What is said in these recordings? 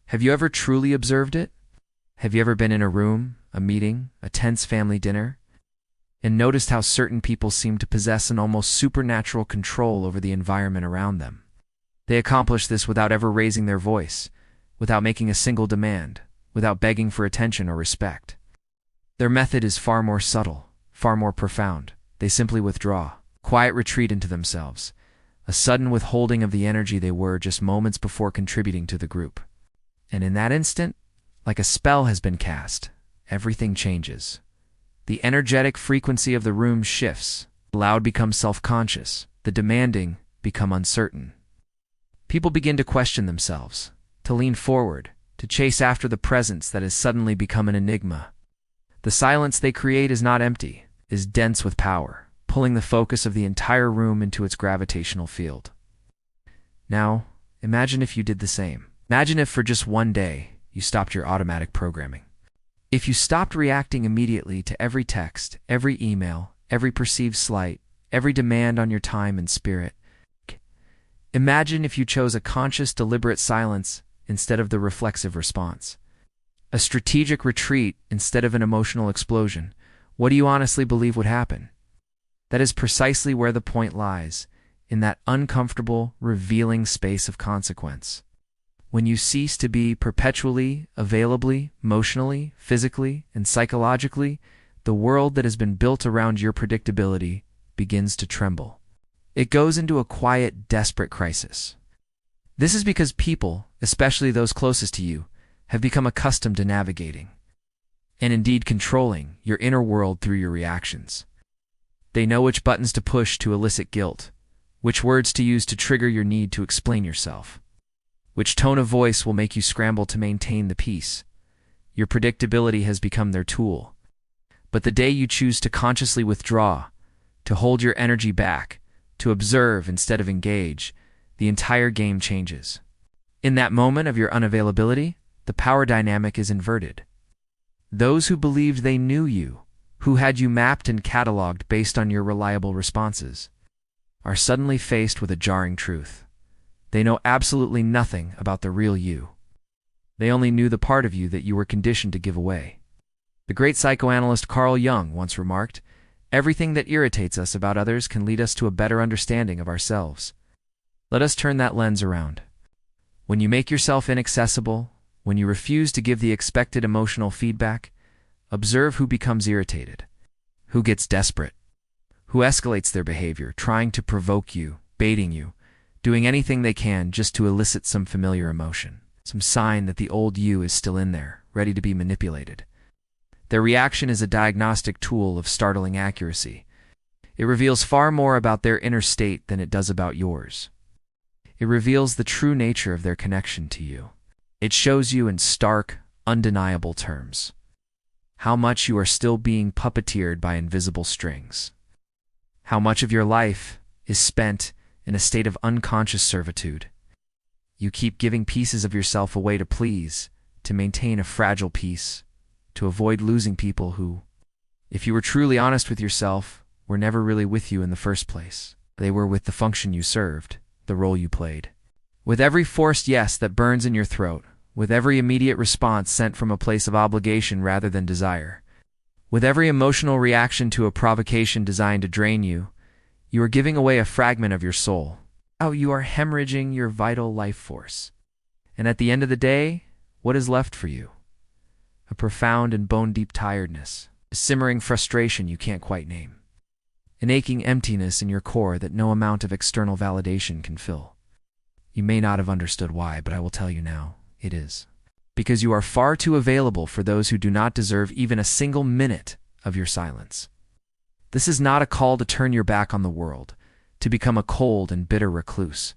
Have you ever truly observed it? Have you ever been in a room, a meeting, a tense family dinner, and noticed how certain people seem to possess an almost supernatural control over the environment around them? They accomplish this without ever raising their voice, without making a single demand, without begging for attention or respect. Their method is far more subtle, far more profound. They simply withdraw, quiet retreat into themselves, a sudden withholding of the energy they were just moments before contributing to the group. And in that instant, like a spell has been cast, everything changes. The energetic frequency of the room shifts. The loud become self-conscious. The demanding become uncertain. People begin to question themselves, to lean forward, to chase after the presence that has suddenly become an enigma. The silence they create is not empty, is dense with power, pulling the focus of the entire room into its gravitational field. Now, imagine if you did the same. Imagine if for just one day, you stopped your automatic programming. If you stopped reacting immediately to every text, every email, every perceived slight, every demand on your time and spirit. Imagine if you chose a conscious, deliberate silence instead of the reflexive response. A strategic retreat instead of an emotional explosion. What do you honestly believe would happen? That is precisely where the point lies, in that uncomfortable, revealing space of consequence. When you cease to be perpetually, availably, emotionally, physically, and psychologically, the world that has been built around your predictability begins to tremble. It goes into a quiet, desperate crisis. This is because people, especially those closest to you, have become accustomed to navigating, and indeed controlling, your inner world through your reactions. They know which buttons to push to elicit guilt, which words to use to trigger your need to explain yourself, which tone of voice will make you scramble to maintain the peace. Your predictability has become their tool. But the day you choose to consciously withdraw, to hold your energy back, to observe instead of engage, the entire game changes. In that moment of your unavailability, the power dynamic is inverted. Those who believed they knew you, who had you mapped and cataloged based on your reliable responses, are suddenly faced with a jarring truth. They know absolutely nothing about the real you. They only knew the part of you that you were conditioned to give away. The great psychoanalyst Carl Jung once remarked, "Everything that irritates us about others can lead us to a better understanding of ourselves." Let us turn that lens around. When you make yourself inaccessible, when you refuse to give the expected emotional feedback, observe who becomes irritated, who gets desperate, who escalates their behavior, trying to provoke you, baiting you, doing anything they can just to elicit some familiar emotion, some sign that the old you is still in there, ready to be manipulated. Their reaction is a diagnostic tool of startling accuracy. It reveals far more about their inner state than it does about yours. It reveals the true nature of their connection to you. It shows you in stark, undeniable terms how much you are still being puppeteered by invisible strings, how much of your life is spent in a state of unconscious servitude. You keep giving pieces of yourself away to please, to maintain a fragile peace, to avoid losing people who, if you were truly honest with yourself, were never really with you in the first place. They were with the function you served, the role you played. With every forced yes that burns in your throat, with every immediate response sent from a place of obligation rather than desire, with every emotional reaction to a provocation designed to drain you, you are giving away a fragment of your soul. Oh, you are hemorrhaging your vital life force. And at the end of the day, what is left for you? A profound and bone-deep tiredness, a simmering frustration you can't quite name, an aching emptiness in your core that no amount of external validation can fill. You may not have understood why, but I will tell you now, it is. Because you are far too available for those who do not deserve even a single minute of your silence. This is not a call to turn your back on the world, to become a cold and bitter recluse.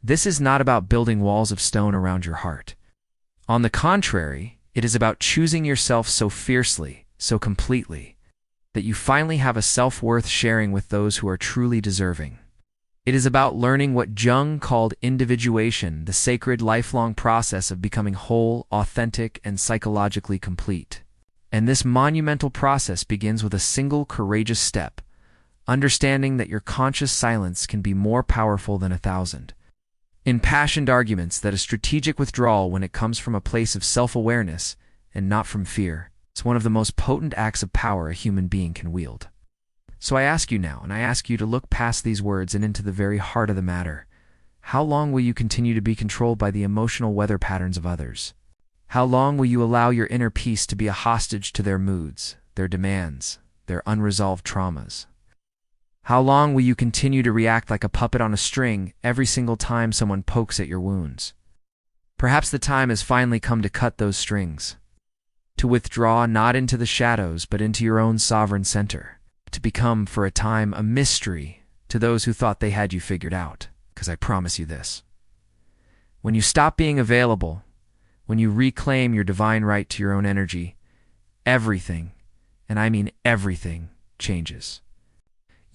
This is not about building walls of stone around your heart. On the contrary, it is about choosing yourself so fiercely, so completely, that you finally have a self-worth sharing with those who are truly deserving. It is about learning what Jung called individuation, the sacred lifelong process of becoming whole, authentic, and psychologically complete. And this monumental process begins with a single courageous step, understanding that your conscious silence can be more powerful than 1,000. Impassioned arguments that a strategic withdrawal when it comes from a place of self-awareness and not from fear. It's one of the most potent acts of power a human being can wield. So I ask you now, and I ask you to look past these words and into the very heart of the matter. How long will you continue to be controlled by the emotional weather patterns of others? How long will you allow your inner peace to be a hostage to their moods, their demands, their unresolved traumas? How long will you continue to react like a puppet on a string every single time someone pokes at your wounds? Perhaps the time has finally come to cut those strings, to withdraw not into the shadows but into your own sovereign center, to become for a time a mystery to those who thought they had you figured out. Because I promise you this: when you stop being available, when you reclaim your divine right to your own energy, everything, and I mean everything, changes.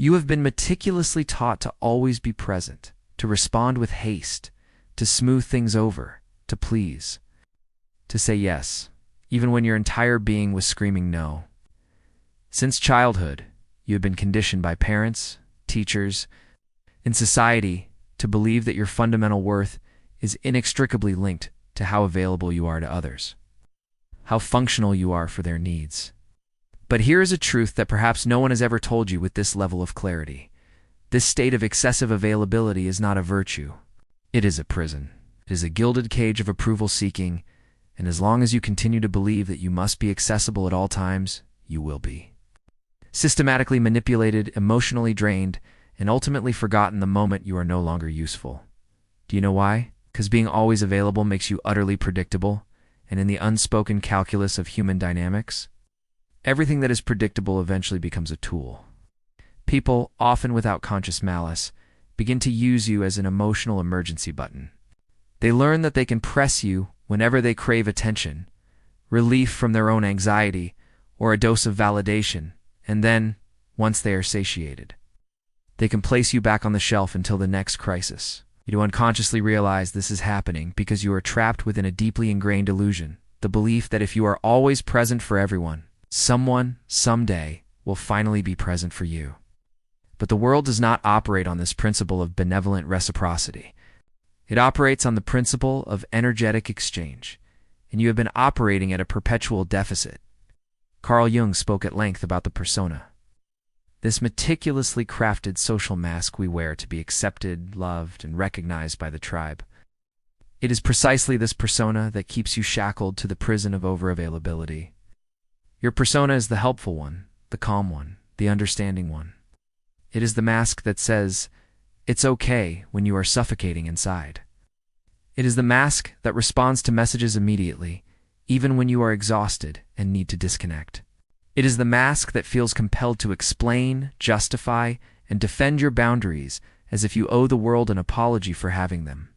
You have been meticulously taught to always be present, to respond with haste, to smooth things over, to please, to say yes, even when your entire being was screaming no. Since childhood, you have been conditioned by parents, teachers, and society to believe that your fundamental worth is inextricably linked to how available you are to others, how functional you are for their needs. But here is a truth that perhaps no one has ever told you with this level of clarity. This state of excessive availability is not a virtue. It is a prison. It is a gilded cage of approval-seeking, and as long as you continue to believe that you must be accessible at all times, you will be systematically manipulated, emotionally drained, and ultimately forgotten the moment you are no longer useful. Do you know why? Because being always available makes you utterly predictable, and in the unspoken calculus of human dynamics, everything that is predictable eventually becomes a tool. People, often without conscious malice, begin to use you as an emotional emergency button. They learn that they can press you whenever they crave attention, relief from their own anxiety, or a dose of validation, and then, once they are satiated, they can place you back on the shelf until the next crisis. You do unconsciously realize this is happening because you are trapped within a deeply ingrained illusion, the belief that if you are always present for everyone, someone, someday, will finally be present for you. But the world does not operate on this principle of benevolent reciprocity. It operates on the principle of energetic exchange, and you have been operating at a perpetual deficit. Carl Jung spoke at length about the persona, this meticulously crafted social mask we wear to be accepted, loved, and recognized by the tribe. It is precisely this persona that keeps you shackled to the prison of overavailability. Your persona is the helpful one, the calm one, the understanding one. It is the mask that says, "It's okay," when you are suffocating inside. It is the mask that responds to messages immediately, even when you are exhausted and need to disconnect. It is the mask that feels compelled to explain, justify, and defend your boundaries as if you owe the world an apology for having them.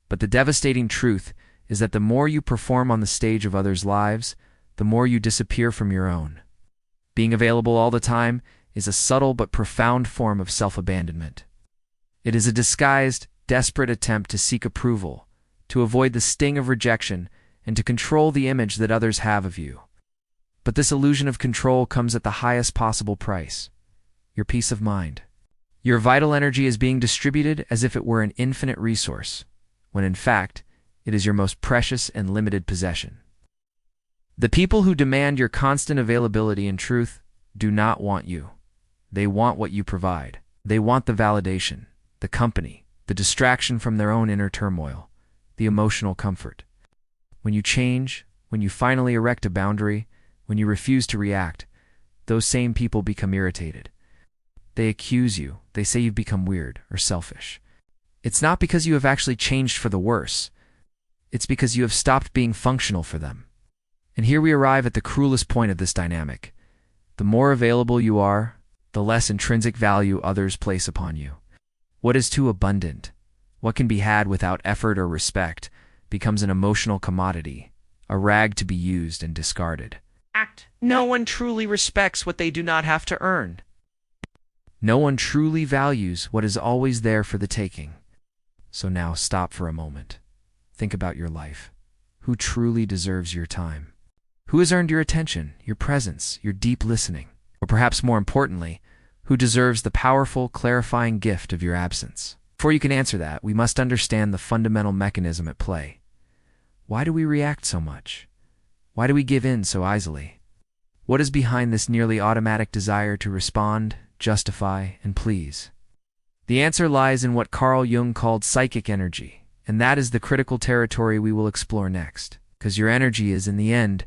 But the devastating truth is that the more you perform on the stage of others' lives, the more you disappear from your own. Being available all the time is a subtle but profound form of self-abandonment. It is a disguised, desperate attempt to seek approval, to avoid the sting of rejection, and to control the image that others have of you. But this illusion of control comes at the highest possible price: your peace of mind. Your vital energy is being distributed as if it were an infinite resource, when in fact, it is your most precious and limited possession. The people who demand your constant availability in truth do not want you. They want what you provide. They want the validation, the company, the distraction from their own inner turmoil, the emotional comfort. When you change, when you finally erect a boundary, when you refuse to react, those same people become irritated. They accuse you. They say you've become weird or selfish. It's not because you have actually changed for the worse. It's because you have stopped being functional for them. And here we arrive at the cruelest point of this dynamic. The more available you are, the less intrinsic value others place upon you. What is too abundant, what can be had without effort or respect, becomes an emotional commodity, a rag to be used and discarded. No one truly respects what they do not have to earn. No one truly values what is always there for the taking. So now stop for a moment. Think about your life. Who truly deserves your time? Who has earned your attention, your presence, your deep listening? Or perhaps more importantly, who deserves the powerful, clarifying gift of your absence? Before you can answer that, we must understand the fundamental mechanism at play. Why do we react so much? Why do we give in so easily? What is behind this nearly automatic desire to respond, justify, and please? The answer lies in what Carl Jung called psychic energy, and that is the critical territory we will explore next, because your energy is, in the end,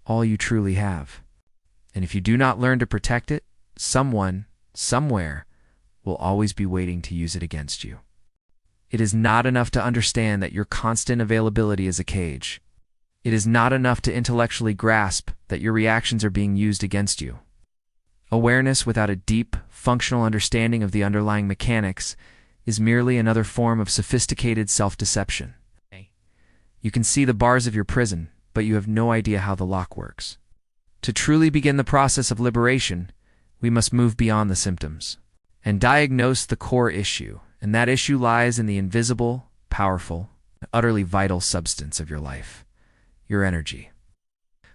all you truly have. And if you do not learn to protect it, someone, somewhere, will always be waiting to use it against you. It is not enough to understand that your constant availability is a cage. It is not enough to intellectually grasp that your reactions are being used against you. Awareness without a deep, functional understanding of the underlying mechanics is merely another form of sophisticated self-deception. You can see the bars of your prison, but you have no idea how the lock works. To truly begin the process of liberation, we must move beyond the symptoms and diagnose the core issue, and that issue lies in the invisible, powerful, utterly vital substance of your life, your energy.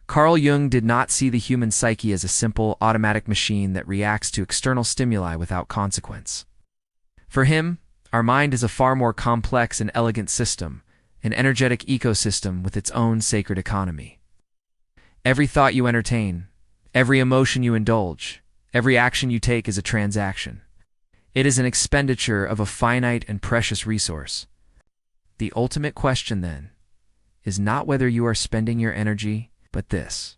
Carl Jung did not see the human psyche as a simple, automatic machine that reacts to external stimuli without consequence. For him, our mind is a far more complex and elegant system, an energetic ecosystem with its own sacred economy. Every thought you entertain, every emotion you indulge, every action you take is a transaction. It is an expenditure of a finite and precious resource. The ultimate question, then, is not whether you are spending your energy, but this.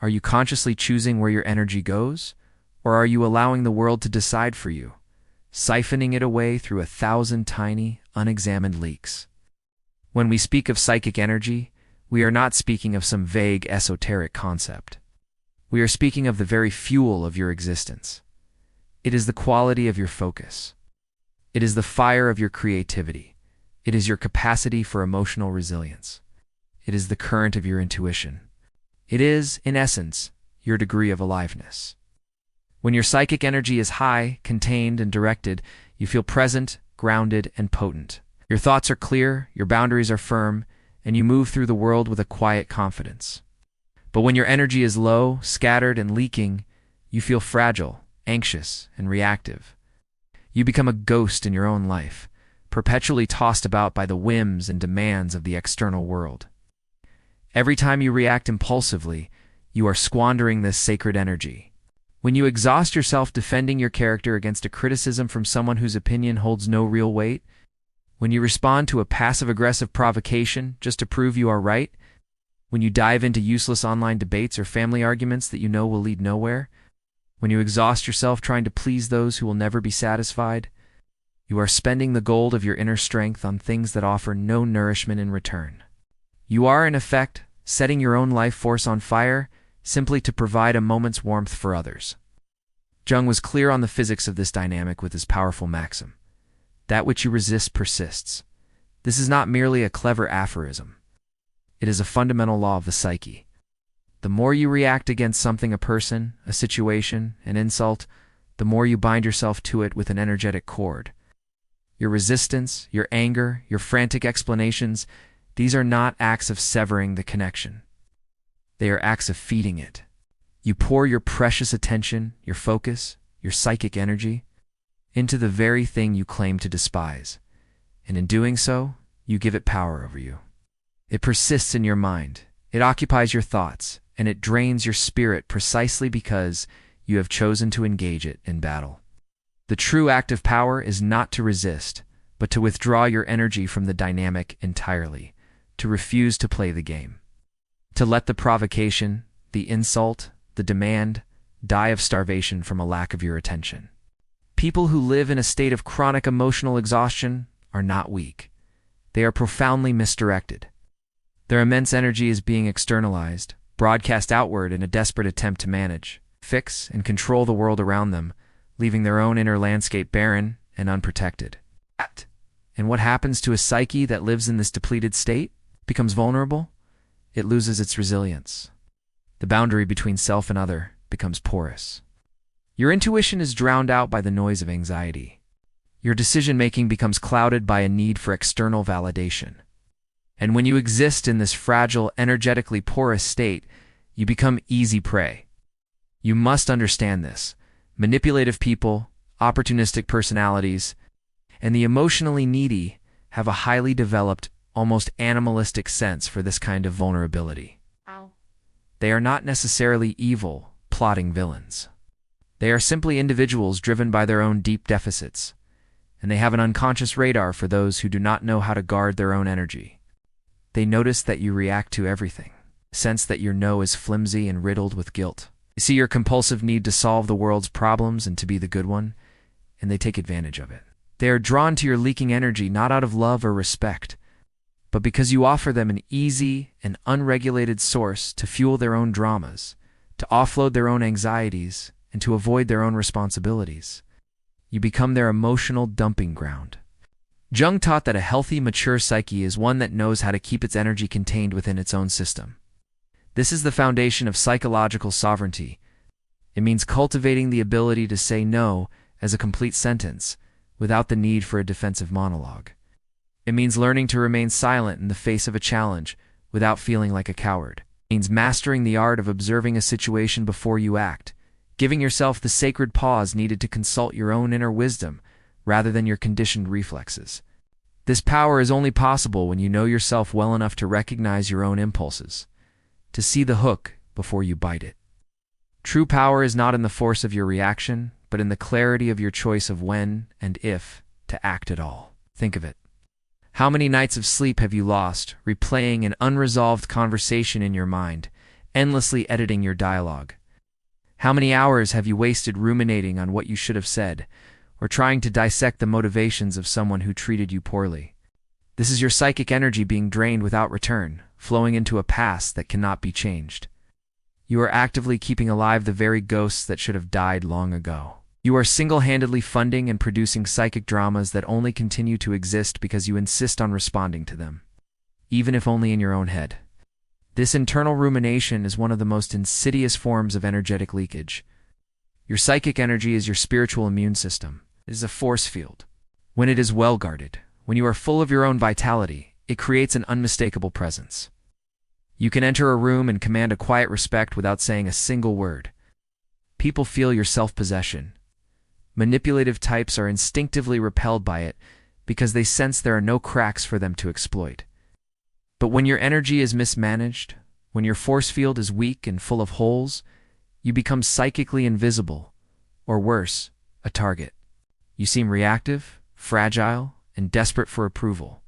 Are you consciously choosing where your energy goes, or are you allowing the world to decide for you, siphoning it away through 1,000 tiny, unexamined leaks? When we speak of psychic energy, we are not speaking of some vague, esoteric concept. We are speaking of the very fuel of your existence. It is the quality of your focus. It is the fire of your creativity. It is your capacity for emotional resilience. It is the current of your intuition. It is, in essence, your degree of aliveness. When your psychic energy is high, contained, and directed, you feel present, grounded, and potent. Your thoughts are clear, your boundaries are firm, and you move through the world with a quiet confidence. But when your energy is low, scattered, and leaking, you feel fragile, anxious, and reactive. You become a ghost in your own life, perpetually tossed about by the whims and demands of the external world. Every time you react impulsively, you are squandering this sacred energy. When you exhaust yourself defending your character against a criticism from someone whose opinion holds no real weight, when you respond to a passive-aggressive provocation just to prove you are right, when you dive into useless online debates or family arguments that you know will lead nowhere, when you exhaust yourself trying to please those who will never be satisfied, you are spending the gold of your inner strength on things that offer no nourishment in return. You are, in effect, setting your own life force on fire simply to provide a moment's warmth for others. Jung was clear on the physics of this dynamic with his powerful maxim: that which you resist persists. This is not merely a clever aphorism. It is a fundamental law of the psyche. The more you react against something, a person, a situation, an insult, the more you bind yourself to it with an energetic cord. Your resistance, your anger, your frantic explanations, these are not acts of severing the connection. They are acts of feeding it. You pour your precious attention, your focus, your psychic energy, into the very thing you claim to despise, and in doing so, you give it power over you. It persists in your mind, it occupies your thoughts, and it drains your spirit precisely because you have chosen to engage it in battle. The true act of power is not to resist, but to withdraw your energy from the dynamic entirely, to refuse to play the game, to let the provocation, the insult, the demand, die of starvation from a lack of your attention. People who live in a state of chronic emotional exhaustion are not weak. They are profoundly misdirected. Their immense energy is being externalized, broadcast outward in a desperate attempt to manage, fix, and control the world around them, leaving their own inner landscape barren and unprotected. And what happens to a psyche that lives in this depleted state? Becomes vulnerable? It loses its resilience. The boundary between self and other becomes porous. Your intuition is drowned out by the noise of anxiety. Your decision-making becomes clouded by a need for external validation. And when you exist in this fragile, energetically porous state, you become easy prey. You must understand this. Manipulative people, opportunistic personalities, And the emotionally needy have a highly developed, almost animalistic sense for this kind of vulnerability. Ow. They are not necessarily evil, plotting villains. They are simply individuals driven by their own deep deficits, and they have an unconscious radar for those who do not know how to guard their own energy. They notice that you react to everything, sense that your no is flimsy and riddled with guilt. They see your compulsive need to solve the world's problems and to be the good one, and they take advantage of it. They are drawn to your leaking energy not out of love or respect, but because you offer them an easy and unregulated source to fuel their own dramas, to offload their own anxieties, and to avoid their own responsibilities. You become their emotional dumping ground. Jung taught that a healthy, mature psyche is one that knows how to keep its energy contained within its own system. This is the foundation of psychological sovereignty. It means cultivating the ability to say no as a complete sentence, without the need for a defensive monologue. It means learning to remain silent in the face of a challenge, without feeling like a coward. It means mastering the art of observing a situation before you act, giving yourself the sacred pause needed to consult your own inner wisdom, rather than your conditioned reflexes. This power is only possible when you know yourself well enough to recognize your own impulses, to see the hook before you bite it. True power is not in the force of your reaction, but in the clarity of your choice of when and if to act at all. Think of it. How many nights of sleep have you lost, replaying an unresolved conversation in your mind, endlessly editing your dialogue? How many hours have you wasted ruminating on what you should have said, or trying to dissect the motivations of someone who treated you poorly? This is your psychic energy being drained without return, flowing into a past that cannot be changed. You are actively keeping alive the very ghosts that should have died long ago. You are single-handedly funding and producing psychic dramas that only continue to exist because you insist on responding to them, even if only in your own head. This internal rumination is one of the most insidious forms of energetic leakage. Your psychic energy is your spiritual immune system. It is a force field. When it is well guarded, when you are full of your own vitality, it creates an unmistakable presence. You can enter a room and command a quiet respect without saying a single word. People feel your self-possession. Manipulative types are instinctively repelled by it because they sense there are no cracks for them to exploit. But when your energy is mismanaged, when your force field is weak and full of holes, you become psychically invisible, or worse, a target. You seem reactive, fragile, and desperate for approval.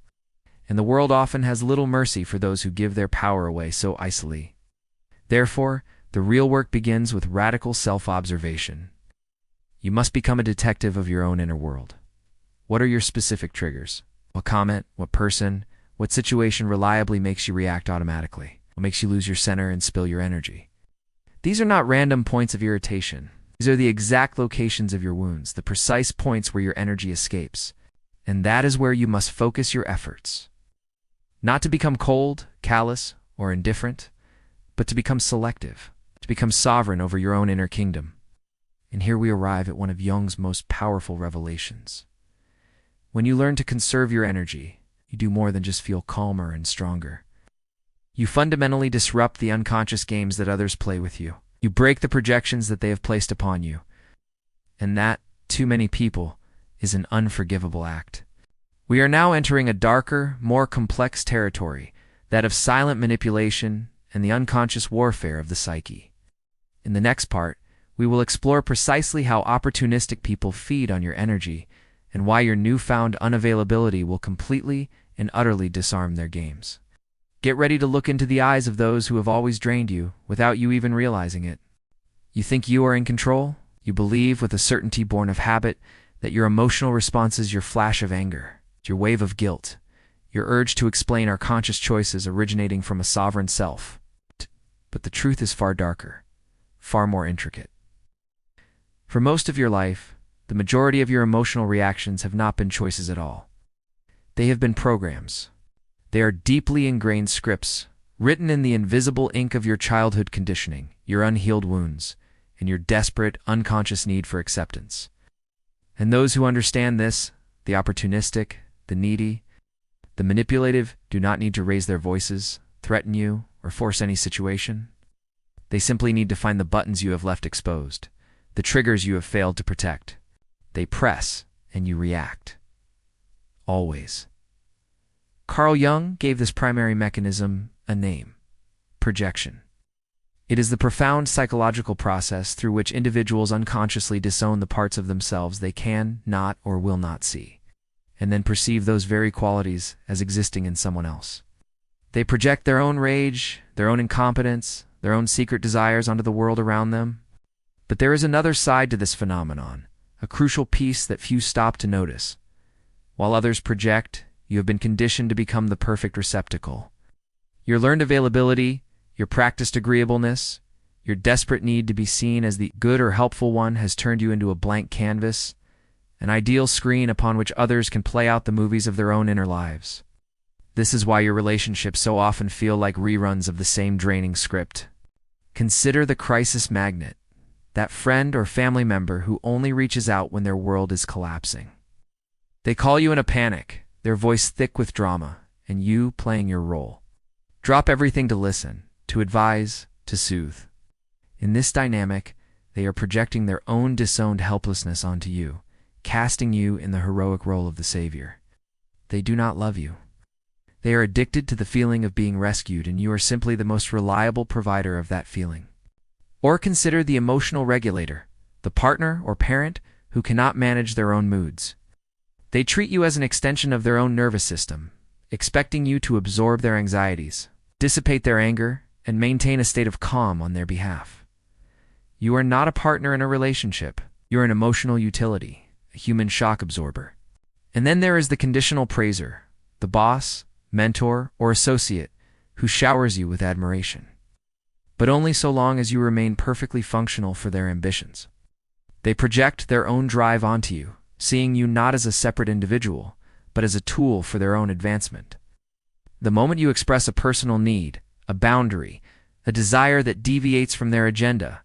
And the world often has little mercy for those who give their power away so icily. Therefore, the real work begins with radical self-observation. You must become a detective of your own inner world. What are your specific triggers? What comment, what person, what situation reliably makes you react automatically? What makes you lose your center and spill your energy? These are not random points of irritation. These are the exact locations of your wounds, the precise points where your energy escapes. And that is where you must focus your efforts. Not to become cold, callous, or indifferent, but to become selective, to become sovereign over your own inner kingdom. And here we arrive at one of Jung's most powerful revelations. When you learn to conserve your energy, you do more than just feel calmer and stronger. You fundamentally disrupt the unconscious games that others play with you. You break the projections that they have placed upon you. And that, to many people, is an unforgivable act. We are now entering a darker, more complex territory, that of silent manipulation and the unconscious warfare of the psyche. In the next part, we will explore precisely how opportunistic people feed on your energy and why your newfound unavailability will completely and utterly disarm their games. Get ready to look into the eyes of those who have always drained you without you even realizing it. You think you are in control? You believe with a certainty born of habit that your emotional response is your flash of anger, your wave of guilt, your urge to explain our conscious choices originating from a sovereign self. But the truth is far darker, far more intricate. For most of your life, the majority of your emotional reactions have not been choices at all. They have been programs. They are deeply ingrained scripts, written in the invisible ink of your childhood conditioning, your unhealed wounds, and your desperate, unconscious need for acceptance. And those who understand this, the opportunistic, the needy, the manipulative, do not need to raise their voices, threaten you, or force any situation. They simply need to find the buttons you have left exposed, the triggers you have failed to protect. They press, and you react. always. Carl Jung gave this primary mechanism a name: projection. It is the profound psychological process through which individuals unconsciously disown the parts of themselves they can not or will not see, and then perceive those very qualities as existing in someone else. They project their own rage, their own incompetence, their own secret desires onto the world around them. But there is another side to this phenomenon, a crucial piece that few stop to notice. While others project, you have been conditioned to become the perfect receptacle. Your learned availability, your practiced agreeableness, your desperate need to be seen as the good or helpful one has turned you into a blank canvas, an ideal screen upon which others can play out the movies of their own inner lives. This is why your relationships so often feel like reruns of the same draining script. Consider the crisis magnet, that friend or family member who only reaches out when their world is collapsing. They call you in a panic, their voice thick with drama, and you playing your role. Drop everything to listen, to advise, to soothe. In this dynamic, they are projecting their own disowned helplessness onto you, casting you in the heroic role of the savior. They do not love you. They are addicted to the feeling of being rescued, and you are simply the most reliable provider of that feeling. Or consider the emotional regulator, the partner or parent who cannot manage their own moods. They treat you as an extension of their own nervous system, expecting you to absorb their anxieties, dissipate their anger, and maintain a state of calm on their behalf. You are not a partner in a relationship. You're an emotional utility, a human shock absorber. And then there is the conditional praiser, the boss, mentor, or associate who showers you with admiration. But only so long as you remain perfectly functional for their ambitions. They project their own drive onto you, seeing you not as a separate individual, but as a tool for their own advancement. The moment you express a personal need, a boundary, a desire that deviates from their agenda,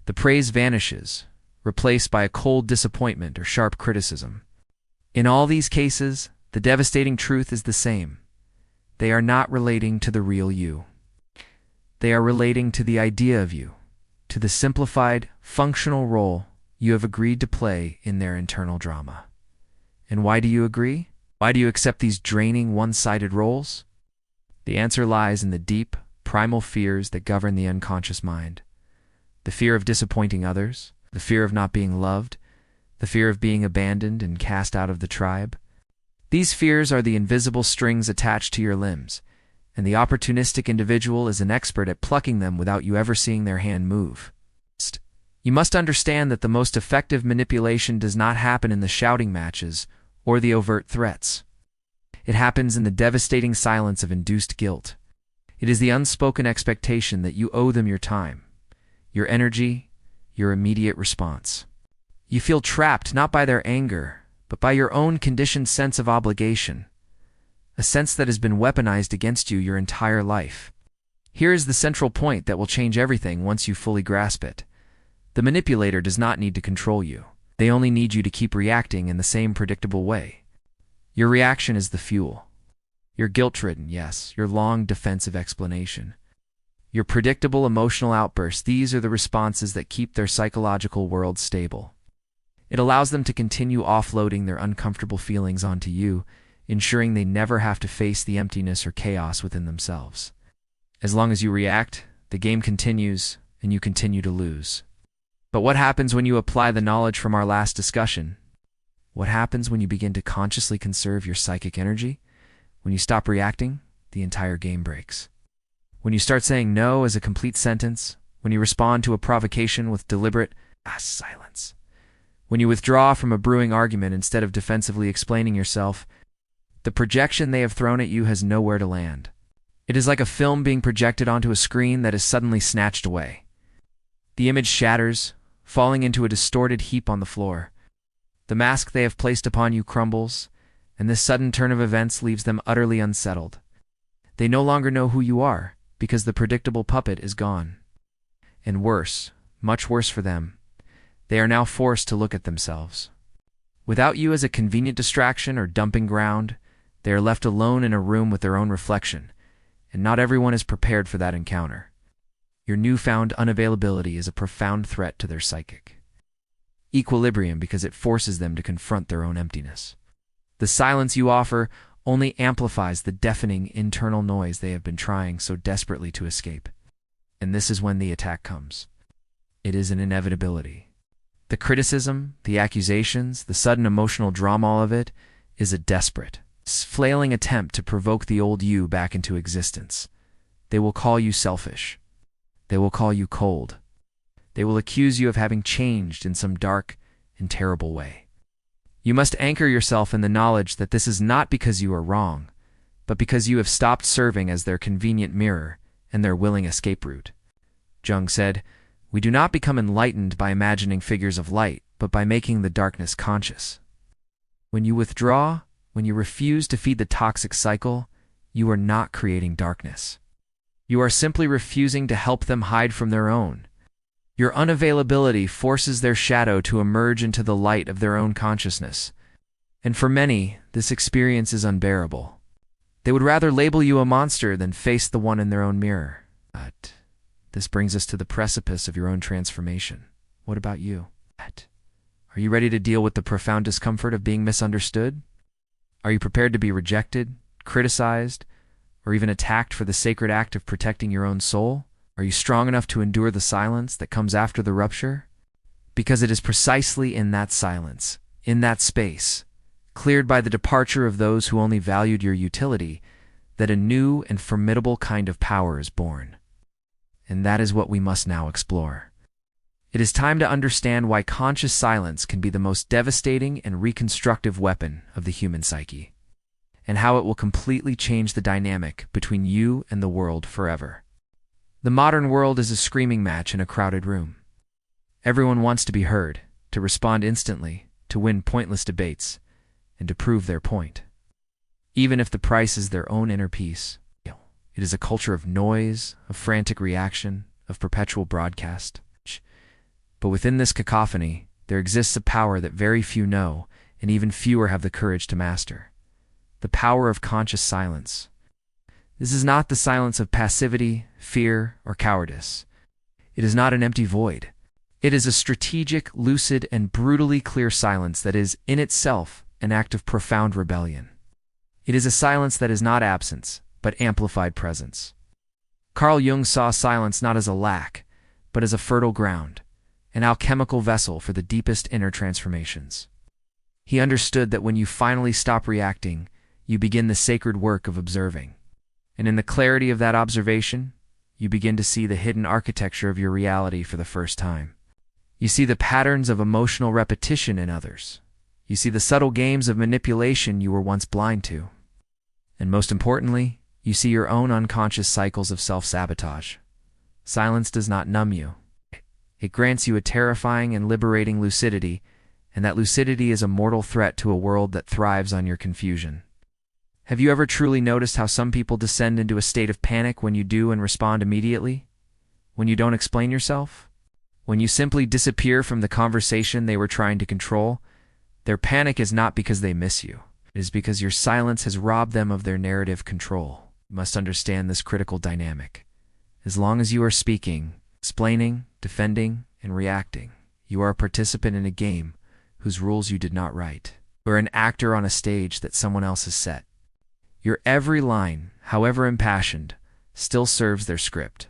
the praise vanishes, replaced by a cold disappointment or sharp criticism. In all these cases, the devastating truth is the same. They are not relating to the real you. They are relating to the idea of you, to the simplified, functional role you have agreed to play in their internal drama. And why do you agree? Why do you accept these draining, one-sided roles? The answer lies in the deep, primal fears that govern the unconscious mind. The fear of disappointing others, the fear of not being loved, the fear of being abandoned and cast out of the tribe. These fears are the invisible strings attached to your limbs, and the opportunistic individual is an expert at plucking them without you ever seeing their hand move. You must understand that the most effective manipulation does not happen in the shouting matches or the overt threats. It happens in the devastating silence of induced guilt. It is the unspoken expectation that you owe them your time, your energy, your immediate response. You feel trapped not by their anger, but by your own conditioned sense of obligation, a sense that has been weaponized against you your entire life. Here is the central point that will change everything once you fully grasp it. The manipulator does not need to control you. They only need you to keep reacting in the same predictable way. Your reaction is the fuel. Your guilt-ridden, yes, your long defensive explanation. Your predictable emotional outbursts, these are the responses that keep their psychological world stable. It allows them to continue offloading their uncomfortable feelings onto you, ensuring they never have to face the emptiness or chaos within themselves. As long as you react, the game continues, and you continue to lose. But what happens when you apply the knowledge from our last discussion? What happens when you begin to consciously conserve your psychic energy? When you stop reacting, the entire game breaks. When you start saying no as a complete sentence, when you respond to a provocation with deliberate silence, when you withdraw from a brewing argument instead of defensively explaining yourself, the projection they have thrown at you has nowhere to land. It is like a film being projected onto a screen that is suddenly snatched away. The image shatters, falling into a distorted heap on the floor. The mask they have placed upon you crumbles, and this sudden turn of events leaves them utterly unsettled. They no longer know who you are, because the predictable puppet is gone. And worse, much worse for them, they are now forced to look at themselves. Without you as a convenient distraction or dumping ground, they are left alone in a room with their own reflection, and not everyone is prepared for that encounter. Your newfound unavailability is a profound threat to their psychic equilibrium because it forces them to confront their own emptiness. The silence you offer only amplifies the deafening internal noise they have been trying so desperately to escape. And this is when the attack comes. It is an inevitability. The criticism, the accusations, the sudden emotional drama, all of it is a desperate, flailing attempt to provoke the old you back into existence. They will call you selfish. They will call you cold. They will accuse you of having changed in some dark and terrible way. You must anchor yourself in the knowledge that this is not because you are wrong, but because you have stopped serving as their convenient mirror and their willing escape route. Jung said, "We do not become enlightened by imagining figures of light, but by making the darkness conscious." When you withdraw, when you refuse to feed the toxic cycle, you are not creating darkness. You are simply refusing to help them hide from their own. Your unavailability forces their shadow to emerge into the light of their own consciousness. And for many, this experience is unbearable. They would rather label you a monster than face the one in their own mirror. But this brings us to the precipice of your own transformation. What about you? Are you ready to deal with the profound discomfort of being misunderstood? Are you prepared to be rejected, criticized, or even attacked for the sacred act of protecting your own soul? Are you strong enough to endure the silence that comes after the rupture? Because it is precisely in that silence, in that space, cleared by the departure of those who only valued your utility, that a new and formidable kind of power is born. And that is what we must now explore. It is time to understand why conscious silence can be the most devastating and reconstructive weapon of the human psyche, and how it will completely change the dynamic between you and the world forever. The modern world is a screaming match in a crowded room. Everyone wants to be heard, to respond instantly, to win pointless debates, and to prove their point. Even if the price is their own inner peace. It is a culture of noise, of frantic reaction, of perpetual broadcast. But within this cacophony, there exists a power that very few know, and even fewer have the courage to master. The power of conscious silence. This is not the silence of passivity, fear, or cowardice. It is not an empty void. It is a strategic, lucid, and brutally clear silence that is, in itself, an act of profound rebellion. It is a silence that is not absence, but amplified presence. Carl Jung saw silence not as a lack, but as a fertile ground, an alchemical vessel for the deepest inner transformations. He understood that when you finally stop reacting, you begin the sacred work of observing. And in the clarity of that observation, you begin to see the hidden architecture of your reality for the first time. You see the patterns of emotional repetition in others. You see the subtle games of manipulation you were once blind to. And most importantly, you see your own unconscious cycles of self-sabotage. Silence does not numb you. It grants you a terrifying and liberating lucidity, and that lucidity is a mortal threat to a world that thrives on your confusion. Have you ever truly noticed how some people descend into a state of panic when you do and respond immediately? When you don't explain yourself? When you simply disappear from the conversation they were trying to control? Their panic is not because they miss you. It is because your silence has robbed them of their narrative control. You must understand this critical dynamic. As long as you are speaking, explaining, defending, and reacting, you are a participant in a game whose rules you did not write, or an actor on a stage that someone else has set. Your every line, however impassioned, still serves their script.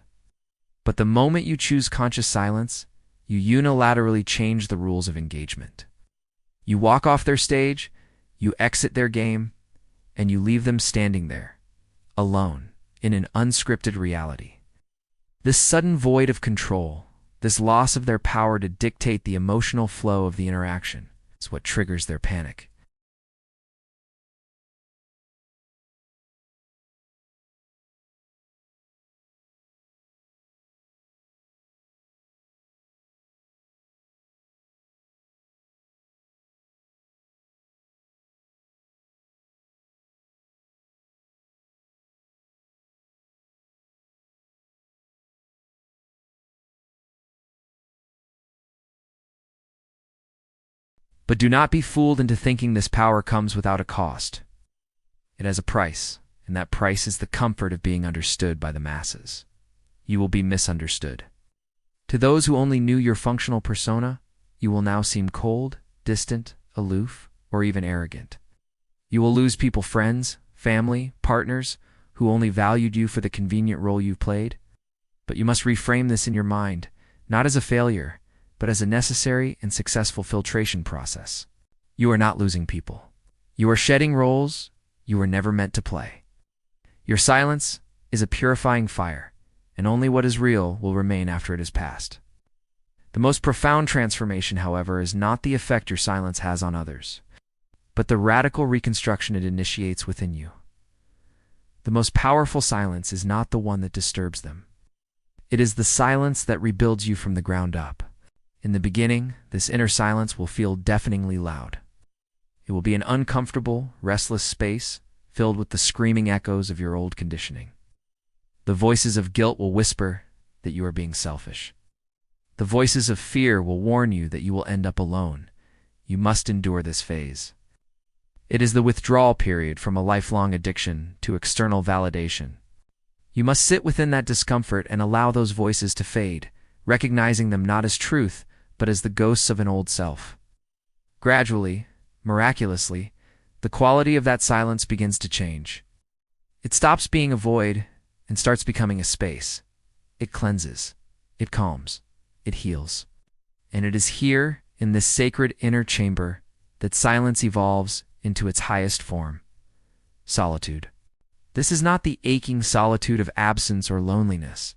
But the moment you choose conscious silence, you unilaterally change the rules of engagement. You walk off their stage, you exit their game, and you leave them standing there, alone, in an unscripted reality. This sudden void of control, this loss of their power to dictate the emotional flow of the interaction, is what triggers their panic. But do not be fooled into thinking this power comes without a cost. It has a price, and that price is the comfort of being understood by the masses. You will be misunderstood. To those who only knew your functional persona, you will now seem cold, distant, aloof, or even arrogant. You will lose people, friends, family, partners, who only valued you for the convenient role you played. But you must reframe this in your mind, not as a failure, but as a necessary and successful filtration process. You are not losing people. You are shedding roles you were never meant to play. Your silence is a purifying fire, and only what is real will remain after it is past. The most profound transformation, however, is not the effect your silence has on others, but the radical reconstruction it initiates within you. The most powerful silence is not the one that disturbs them. It is the silence that rebuilds you from the ground up. In the beginning, this inner silence will feel deafeningly loud. It will be an uncomfortable, restless space filled with the screaming echoes of your old conditioning. The voices of guilt will whisper that you are being selfish. The voices of fear will warn you that you will end up alone. You must endure this phase. It is the withdrawal period from a lifelong addiction to external validation. You must sit within that discomfort and allow those voices to fade, recognizing them not as truth, but as the ghosts of an old self. Gradually, miraculously, the quality of that silence begins to change. It stops being a void and starts becoming a space. It cleanses, it calms, it heals. And it is here, in this sacred inner chamber, that silence evolves into its highest form: solitude. This is not the aching solitude of absence or loneliness.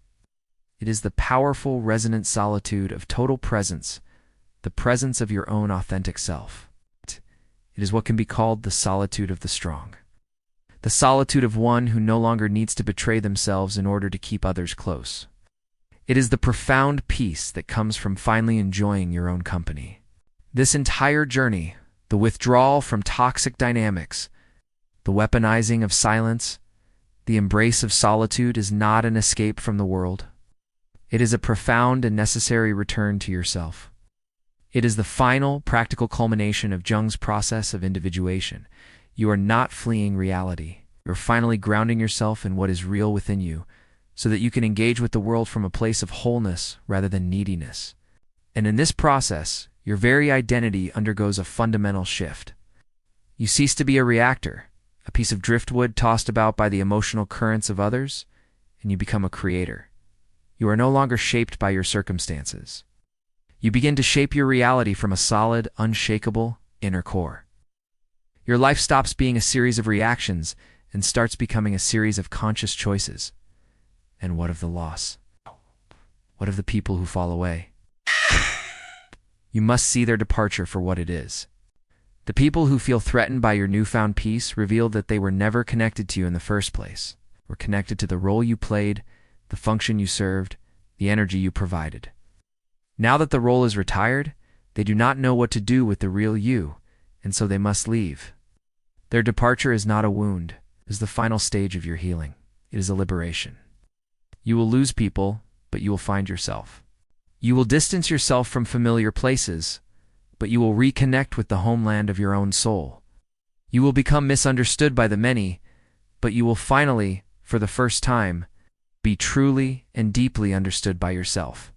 It is the powerful, resonant solitude of total presence, the presence of your own authentic self. It is what can be called the solitude of the strong. The solitude of one who no longer needs to betray themselves in order to keep others close. It is the profound peace that comes from finally enjoying your own company. This entire journey, the withdrawal from toxic dynamics, the weaponizing of silence, the embrace of solitude, is not an escape from the world. It is a profound and necessary return to yourself. It is the final, practical culmination of Jung's process of individuation. You are not fleeing reality. You are finally grounding yourself in what is real within you, so that you can engage with the world from a place of wholeness rather than neediness. And in this process, your very identity undergoes a fundamental shift. You cease to be a reactor, a piece of driftwood tossed about by the emotional currents of others, and you become a creator. You are no longer shaped by your circumstances. You begin to shape your reality from a solid, unshakable inner core. Your life stops being a series of reactions and starts becoming a series of conscious choices. And what of the loss? What of the people who fall away? You must see their departure for what it is. The people who feel threatened by your newfound peace reveal that they were never connected to you in the first place, were connected to the role you played, the function you served, the energy you provided. Now that the role is retired, they do not know what to do with the real you, and so they must leave. Their departure is not a wound, it is the final stage of your healing. It is a liberation. You will lose people, but you will find yourself. You will distance yourself from familiar places, but you will reconnect with the homeland of your own soul. You will become misunderstood by the many, but you will finally, for the first time, be truly and deeply understood by yourself.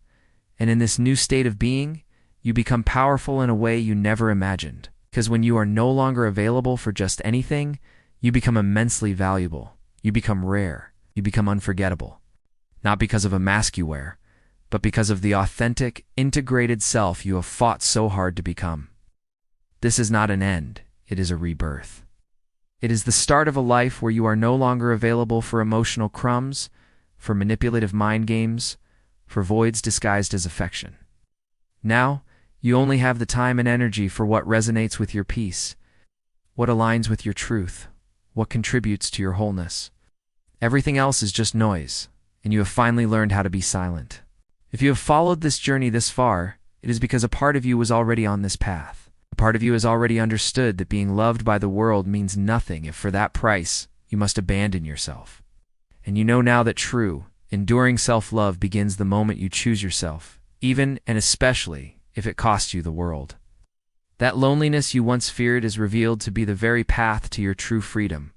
And in this new state of being, you become powerful in a way you never imagined. Because when you are no longer available for just anything, you become immensely valuable. You become rare. You become unforgettable. Not because of a mask you wear, but because of the authentic, integrated self you have fought so hard to become. This is not an end. It is a rebirth. It is the start of a life where you are no longer available for emotional crumbs, for manipulative mind games, for voids disguised as affection. Now, you only have the time and energy for what resonates with your peace, what aligns with your truth, what contributes to your wholeness. Everything else is just noise, and you have finally learned how to be silent. If you have followed this journey this far, it is because a part of you was already on this path. A part of you has already understood that being loved by the world means nothing if for that price you must abandon yourself. And you know now that true, enduring self-love begins the moment you choose yourself, even and especially if it costs you the world. That loneliness you once feared is revealed to be the very path to your true freedom.